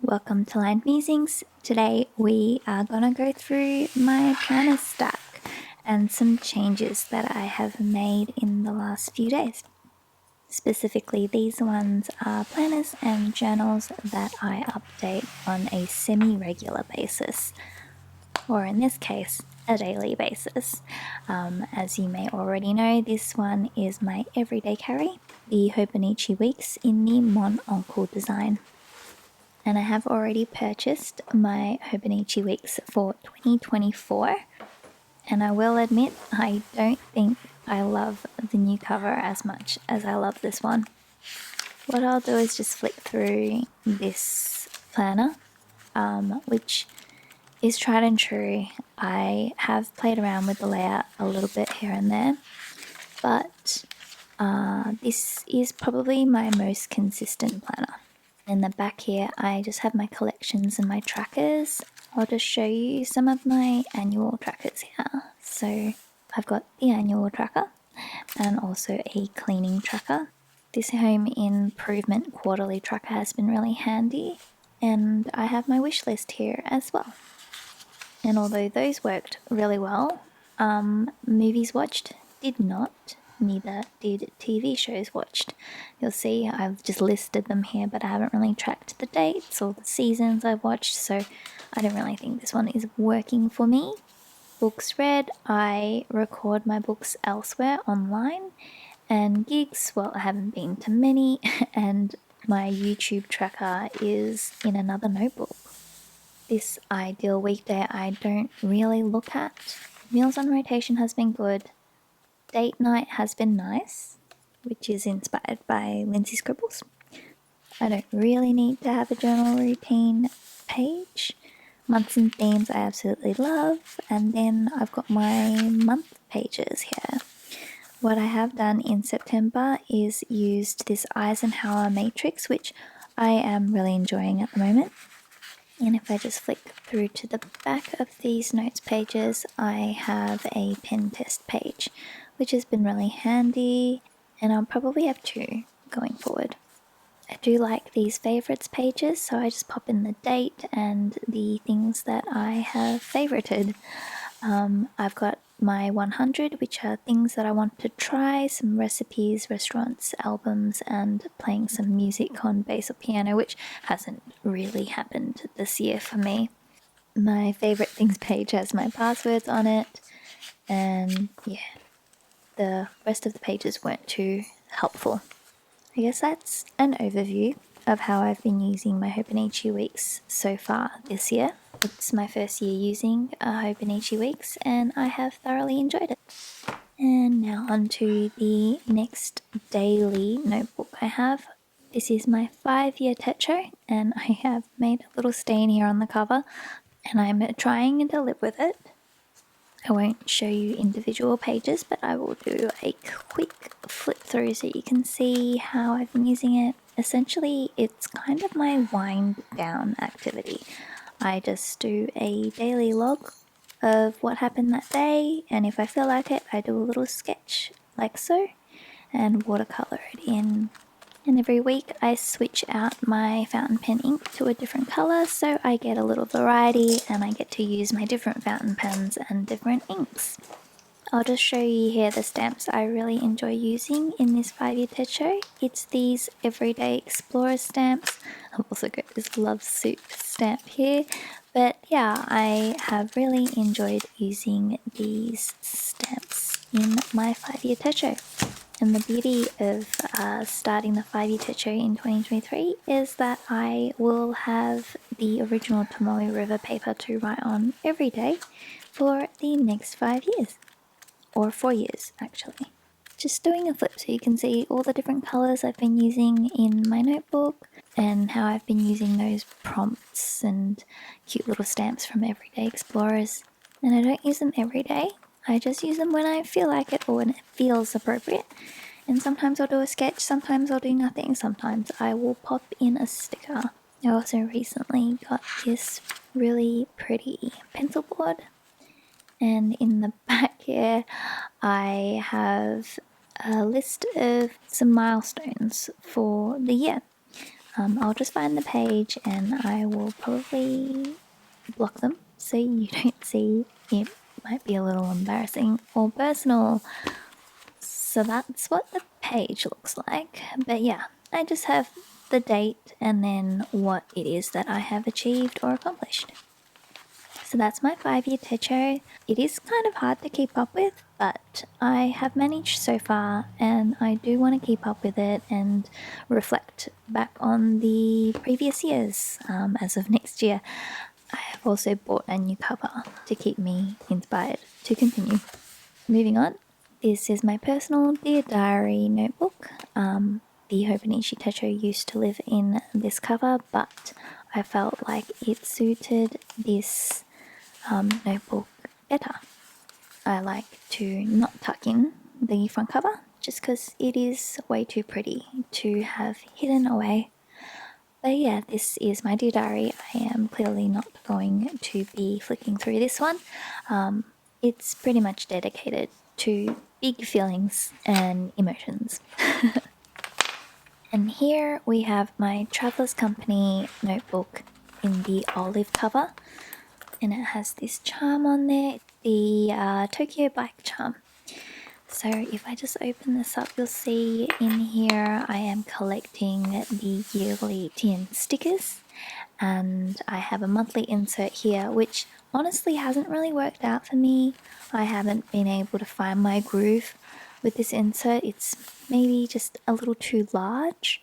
Welcome to Lined Musings. Today we are gonna go through my planner stack and some changes that I have made in the last few days. Specifically, these ones are planners and journals that I update on a semi-regular basis, or in this case, a daily basis. As you may already know, this one is my everyday carry, the Hobonichi Weeks in the Mon Oncle design. And I have already purchased my Hobonichi Weeks for 2024. And I will admit, I don't think I love the new cover as much as I love this one. What I'll do is just flick through this planner, which is tried and true. I have played around with the layout a little bit here and there, but this is probably my most consistent planner. In the back here, I just have my collections and my trackers. I'll just show you some of my annual trackers here. So I've got the annual tracker and also a cleaning tracker. This home improvement quarterly tracker has been really handy, and I have my wish list here as well. And although those worked really well, movies watched did not. Neither did TV shows watched. You'll see I've just listed them here, but I haven't really tracked the dates or the seasons I've watched, so I don't really think this one is working for me. Books read, I record my books elsewhere online, and gigs, well, I haven't been to many, and my YouTube tracker is in another notebook. This ideal weekday I don't really look at. Meals on rotation has been good. Date night has been nice, which is inspired by Lindsay Scribbles. I don't really need to have a journal routine page. Months and themes I absolutely love, and then I've got my month pages here. What I have done in September is used this Eisenhower matrix, which I am really enjoying at the moment. And if I just flick through to the back of these notes pages, I have a pen test page, which has been really handy, and I'll probably have two going forward. I do like these favorites pages, so I just pop in the date and the things that I have favorited. I've got my 100, which are things that I want to try, some recipes, restaurants, albums, and playing some music on bass or piano, which hasn't really happened this year for me. My favorite things page has my passwords on it, and yeah, the rest of the pages weren't too helpful. I guess that's an overview of how I've been using my Hobonichi Weeks so far this year. It's my first year using Hobonichi Weeks, and I have thoroughly enjoyed it. And now on to the next daily notebook I have. This is my 5-year Techo, and I have made a little stain here on the cover, and I'm trying to live with it. I won't show you individual pages, but I will do a quick flip through so you can see how I've been using it. Essentially, it's kind of my wind down activity. I just do a daily log of what happened that day, and if I feel like it, I do a little sketch like so and watercolor it in. And every week I switch out my fountain pen ink to a different color, so I get a little variety and I get to use my different fountain pens and different inks. I'll just show you here the stamps I really enjoy using in this 5-year Techo. It's these Everyday Explorer stamps. I've also got this Love Soup stamp here. But yeah, I have really enjoyed using these stamps in my 5-year Techo. And the beauty of starting the 5-year Techo in 2023 is that I will have the original Tomoe River paper to write on every day for the next 5 years. Or 4 years, actually. Just doing a flip so you can see all the different colours I've been using in my notebook and how I've been using those prompts and cute little stamps from Everyday Explorers. And I don't use them every day. I just use them when I feel like it or when it feels appropriate. And sometimes I'll do a sketch, sometimes I'll do nothing, sometimes I will pop in a sticker. I also recently got this really pretty pencil board. And in the back here, I have a list of some milestones for the year. I'll just find the page and I will probably block them so you don't see. It might be a little embarrassing or personal. So that's what the page looks like. But yeah, I just have the date and then what it is that I have achieved or accomplished. So that's my 5-year Techo. It is kind of hard to keep up with, but I have managed so far and I do want to keep up with it and reflect back on the previous years as of next year. I have also bought a new cover to keep me inspired to continue. Moving on, this is my personal Dear Diary notebook. The Hobonichi Techo used to live in this cover, but I felt like it suited this notebook better. I like to not tuck in the front cover just because it is way too pretty to have hidden away. But yeah, this is my Dear Diary. I am clearly not going to be flicking through this one. It's pretty much dedicated to big feelings and emotions. And here we have my Traveller's Company notebook in the olive cover. And it has this charm on there, the Tokyo bike charm. So if I just open this up, you'll see in here I am collecting the yearly tin stickers, and I have a monthly insert here, which honestly hasn't really worked out for me. I haven't been able to find my groove with this insert. It's maybe just a little too large.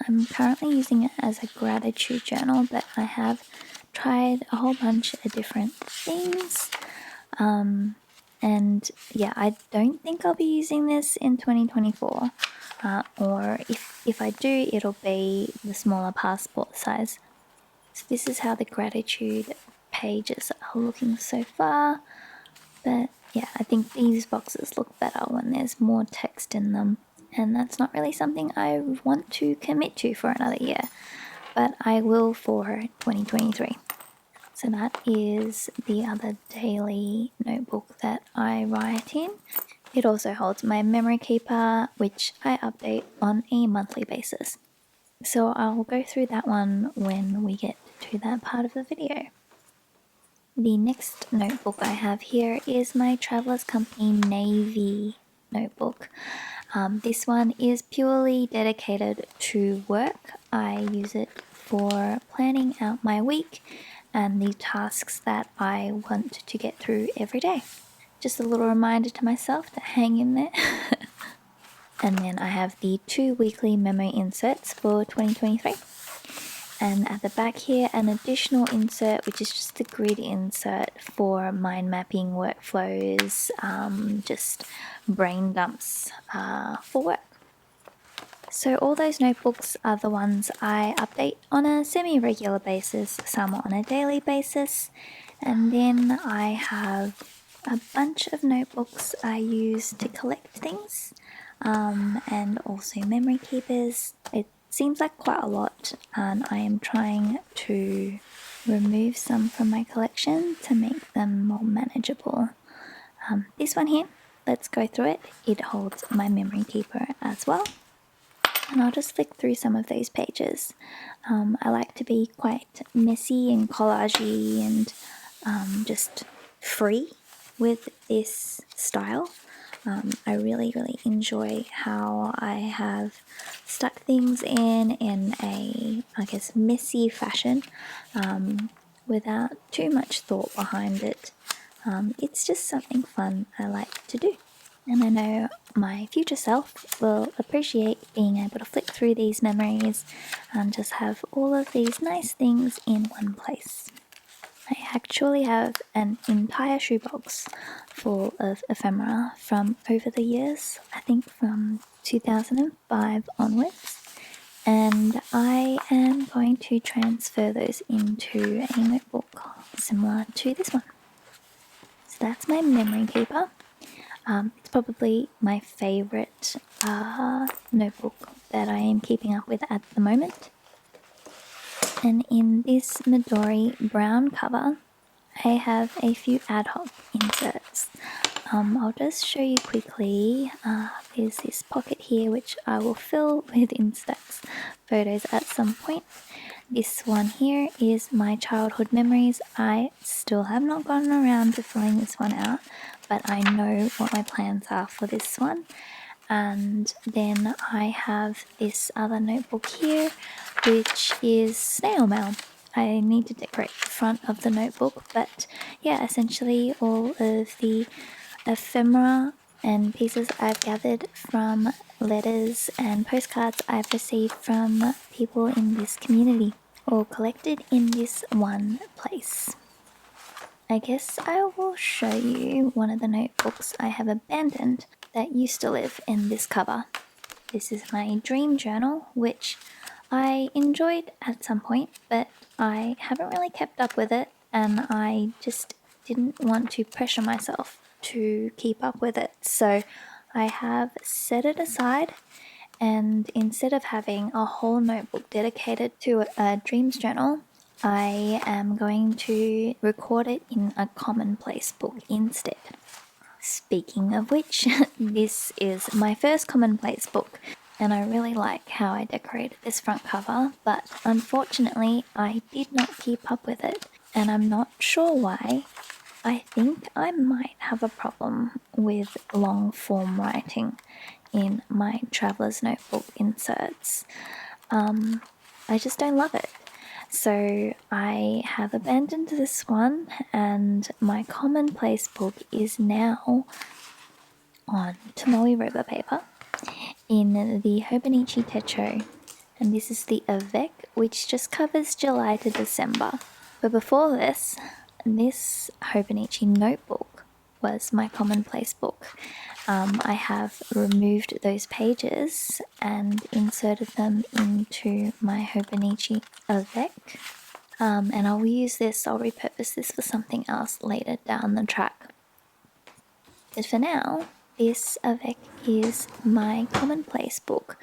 I'm currently using it as a gratitude journal, but I have tried a whole bunch of different things. And yeah, I don't think I'll be using this in 2024. Or if I do, it'll be the smaller passport size. So this is how the gratitude pages are looking so far. But yeah, I think these boxes look better when there's more text in them. And that's not really something I want to commit to for another year. But I will for 2023. So that is the other daily notebook that I write in. It also holds my memory keeper, which I update on a monthly basis. So I'll go through that one when we get to that part of the video. The next notebook I have here is my Traveller's Company Navy notebook. This one is purely dedicated to work. I use it for planning out my week and the tasks that I want to get through every day. Just a little reminder to myself to hang in there. And then I have the 2 weekly memo inserts for 2023. And at the back here, an additional insert, which is just a grid insert for mind mapping workflows, just brain dumps for work. So all those notebooks are the ones I update on a semi-regular basis, some on a daily basis, and then I have a bunch of notebooks I use to collect things, and also memory keepers. It seems like quite a lot, and I am trying to remove some from my collection to make them more manageable. This one here, let's go through it. It holds my memory keeper as well. And I'll just flick through some of those pages. I like to be quite messy and collagey and just free with this style. I really enjoy how I have stuck things in a, I guess, messy fashion without too much thought behind it. It's just something fun I like to do. And I know my future self will appreciate being able to flick through these memories and just have all of these nice things in one place. I actually have an entire shoebox full of ephemera from over the years, I think from 2005 onwards, and I am going to transfer those into a notebook similar to this one. So that's my memory keeper. It's probably my favorite notebook that I am keeping up with at the moment. And in this Midori brown cover, I have a few ad hoc inserts. I'll just show you quickly there's this pocket here which I will fill with Instax photos at some point. This one here is my childhood memories. I still have not gotten around to filling this one out, but I know what my plans are for this one. And then I have this other notebook here, which is snail mail. I need to decorate the front of the notebook, but yeah, essentially all of the ephemera and pieces I've gathered from letters and postcards I've received from people in this community, all collected in this one place. I guess I will show you one of the notebooks I have abandoned that used to live in this cover. This is my dream journal, which I enjoyed at some point, but I haven't really kept up with it, and I just didn't want to pressure myself to keep up with it. So I have set it aside, and instead of having a whole notebook dedicated to a dreams journal, I am going to record it in a commonplace book instead. Speaking of which, this is my first commonplace book, and I really like how I decorated this front cover, but unfortunately I did not keep up with it, and I'm not sure why. I think I might have a problem with long form writing in my traveler's notebook inserts. I just don't love it. So I have abandoned this one, and my commonplace book is now on Tomoe River paper in the Hobonichi Techo, and this is the Avec, which just covers July to December. But before this Hobonichi notebook was my commonplace book. I have removed those pages and inserted them into my Hobonichi Avec. And I'll repurpose this for something else later down the track. But for now, this Avec is my commonplace book.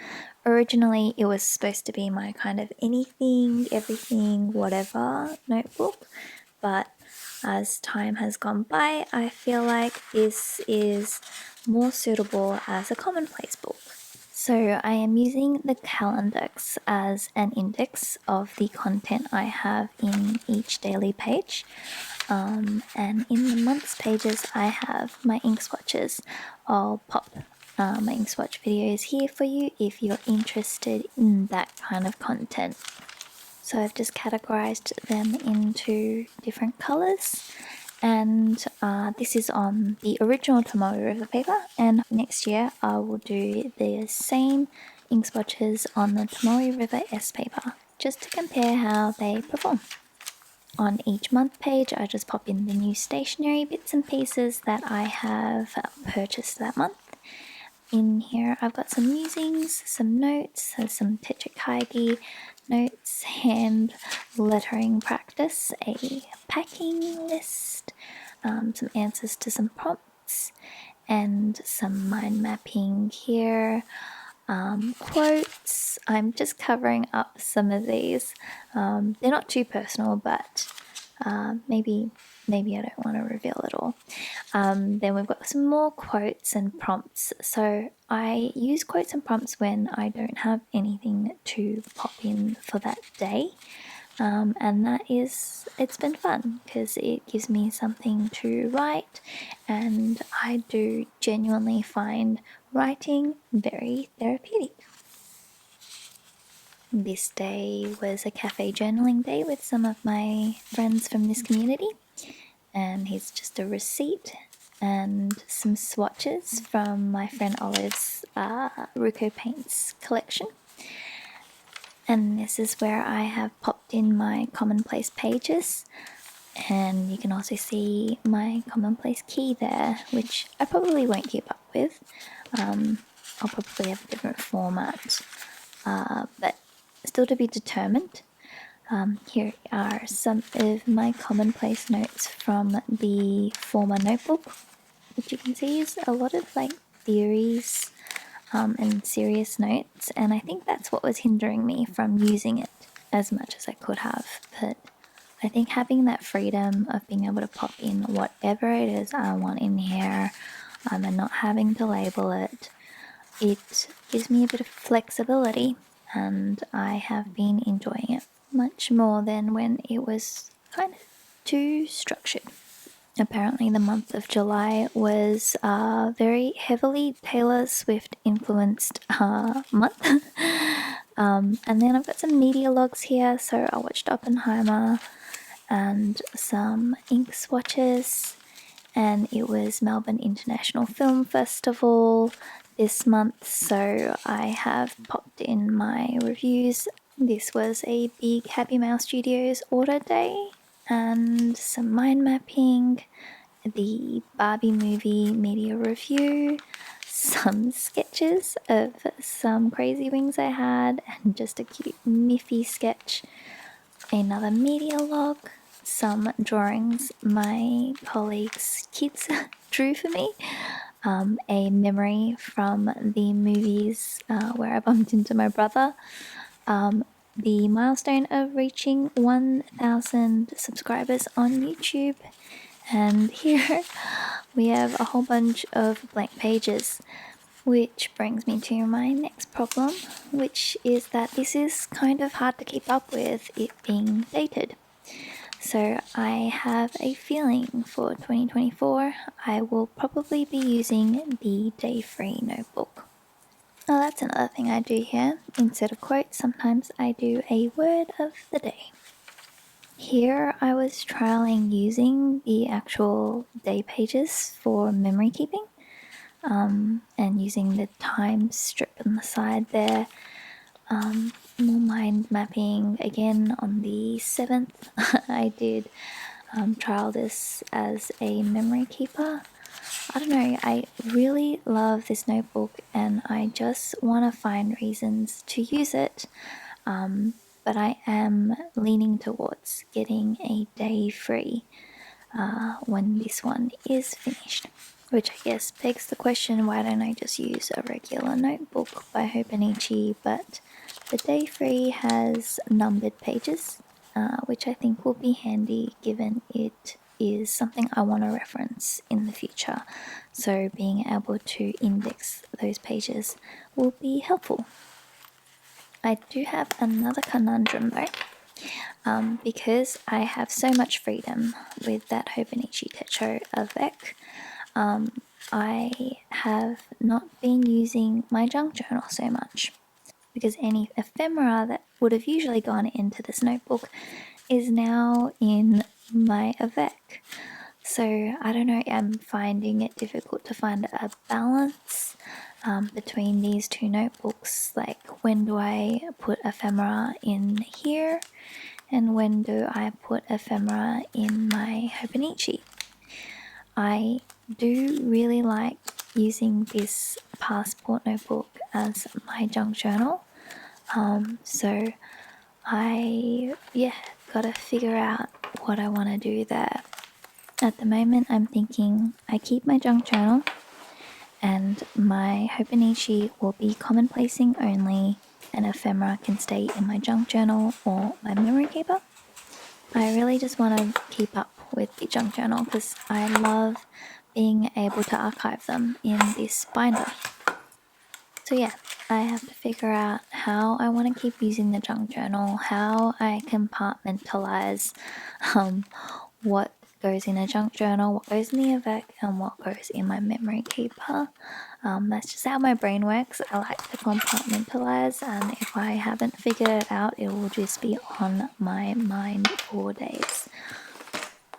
Originally, it was supposed to be my kind of anything, everything, whatever notebook, but as time has gone by, I feel like this is more suitable as a commonplace book. So I am using the Calendex as an index of the content I have in each daily page. And in the months pages, I have my ink swatches. I'll pop my ink swatch videos here for you if you're interested in that kind of content. So I've just categorized them into different colors, and this is on the original Tomoe River paper, and next year I will do the same ink swatches on the Tomoe River S paper, just to compare how they perform. On each month page, I just pop in the new stationery bits and pieces that I have purchased that month. In here, I've got some musings, some notes, some Techo Kaigi notes, hand lettering practice, a packing list, some answers to some prompts, and some mind mapping here. Quotes. I'm just covering up some of these. They're not too personal, but maybe I don't want to reveal it all. Then we've got some more quotes and prompts. So I use quotes and prompts when I don't have anything to pop in for that day. And it's been fun because it gives me something to write, and I do genuinely find writing very therapeutic. This day was a cafe journaling day with some of my friends from this community, and here's just a receipt and some swatches from my friend Olive's Ruko Paints collection. And this is where I have popped in my commonplace pages, and you can also see my commonplace key there, which I probably won't keep up with. I'll probably have a different format, but still to be determined. Here are some of my commonplace notes from the former notebook, which you can see is a lot of like theories and serious notes, and I think that's what was hindering me from using it as much as I could have. But I think having that freedom of being able to pop in whatever it is I want in here, and not having to label it, it gives me a bit of flexibility, and I have been enjoying it much more than when it was kind of too structured. Apparently, the month of July was a very heavily Taylor Swift influenced month. And then I've got some media logs here. So I watched Oppenheimer and some ink swatches, and it was Melbourne International Film Festival this month. So I have popped in my reviews. This was a big Happy Mouse Studios order day and some mind mapping, the Barbie movie media review, some sketches of some crazy wings I had, and just a cute Miffy sketch, another media log, some drawings my colleagues' kids drew for me, a memory from the movies where I bumped into my brother, the milestone of reaching 1,000 subscribers on YouTube, and here we have a whole bunch of blank pages, which brings me to my next problem, which is that this is kind of hard to keep up with, it being dated. So I have a feeling for 2024 I will probably be using the day-free notebook. Now that's another thing I do here. Instead of quotes, sometimes I do a word of the day. Here I was trialing using the actual day pages for memory keeping, and using the time strip on the side there. More mind mapping again on the 7th. I did trial this as a memory keeper. I don't know, I really love this notebook and I just want to find reasons to use it. But I am leaning towards getting a day free when this one is finished. Which I guess begs the question, why don't I just use a regular notebook by Hobonichi? But the day free has numbered pages, which I think will be handy given it is something I want to reference in the future. So being able to index those pages will be helpful. I do have another conundrum though, because I have so much freedom with that Hobonichi Techo avec. I have not been using my junk journal so much because any ephemera that would have usually gone into this notebook is now in my avec. So I don't know, I'm finding it difficult to find a balance between these two notebooks. Like, when do I put ephemera in here and when do I put ephemera in my Hobonichi? I do really like using this passport notebook as my junk journal. So I, gotta figure out what I want to do there. At the moment, I'm thinking I keep my junk journal and my Hobonichi will be commonplacing only, and ephemera can stay in my junk journal or my memory keeper. I really just want to keep up with the junk journal because I love being able to archive them in this binder. So yeah, I have to figure out how I want to keep using the junk journal, how I compartmentalize what goes in a junk journal, what goes in the avec, and what goes in my memory keeper. That's just how my brain works. I like to compartmentalize, and if I haven't figured it out, it will just be on my mind for days.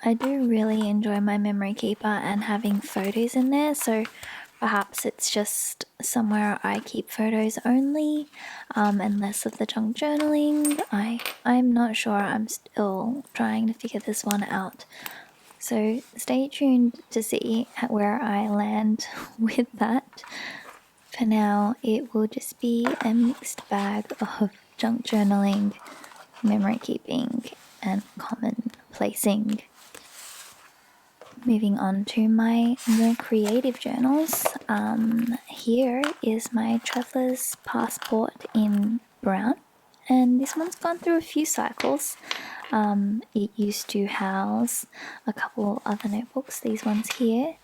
I do really enjoy my memory keeper and having photos in there, so perhaps it's just somewhere I keep photos only, and less of the junk journaling. I'm not sure. I'm still trying to figure this one out. So stay tuned to see where I land with that. For now, it will just be a mixed bag of junk journaling, memory keeping, and common placing. Moving on to my more creative journals. Here is my Traveler's Passport in brown, and this one's gone through a few cycles. It used to house a couple other notebooks, these ones here.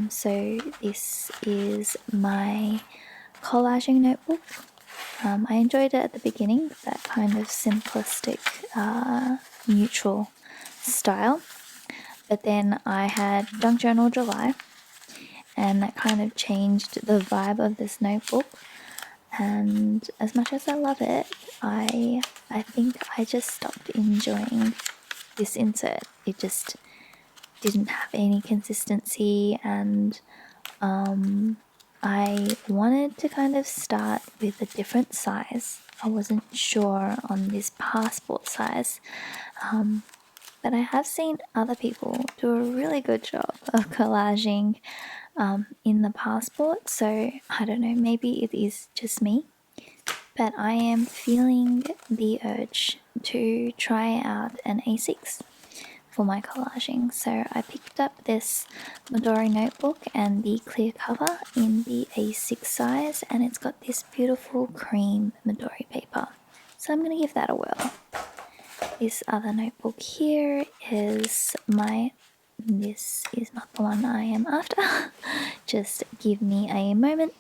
So this is my collaging notebook. I enjoyed it at the beginning, that kind of simplistic, neutral style. But then I had Junk Journal July, and that kind of changed the vibe of this notebook. And as much as I love it, I think I just stopped enjoying this insert. It just didn't have any consistency, and I wanted to kind of start with a different size. I wasn't sure on this passport size, but I have seen other people do a really good job of collaging in the passport, so I don't know, maybe it is just me, but I am feeling the urge to try out an A6 for my collaging. So I picked up this Midori notebook and the clear cover in the A6 size, and it's got this beautiful cream Midori paper. So I'm going to give that a whirl. This other notebook here is this is not the one I am after. Just give me a moment.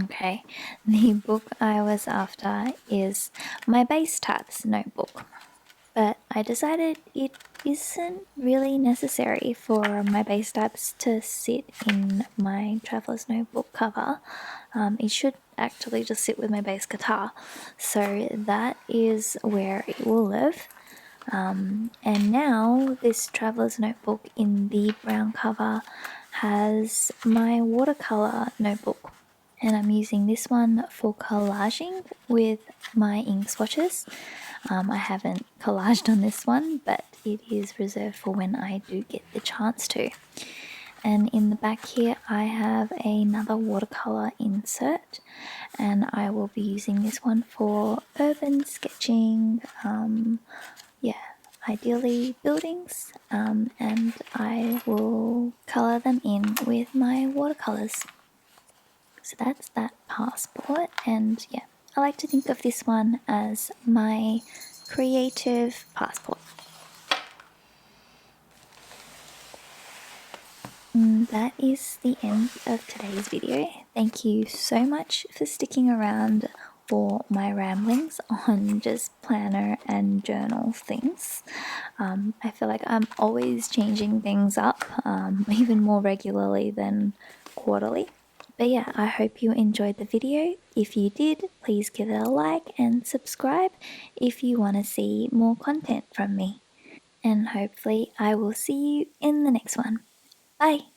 Okay, the book I was after is my base types notebook, but I decided it isn't really necessary for my base types to sit in my traveler's notebook cover. It should actually just sit with my base guitar, so that is where it will live. And now this traveler's notebook in the brown cover has my watercolor notebook, and I'm using this one for collaging with my ink swatches. I haven't collaged on this one, but it is reserved for when I do get the chance to. And in the back here I have another watercolor insert, and I will be using this one for urban sketching, ideally buildings, and I will color them in with my watercolors. So that's that passport, and yeah, I like to think of this one as my creative passport. That is the end of today's video. Thank you so much for sticking around for my ramblings on just planner and journal things. I feel like I'm always changing things up, even more regularly than quarterly. But yeah, I hope you enjoyed the video. If you did, please give it a like and subscribe if you want to see more content from me. And hopefully I will see you in the next one. Bye!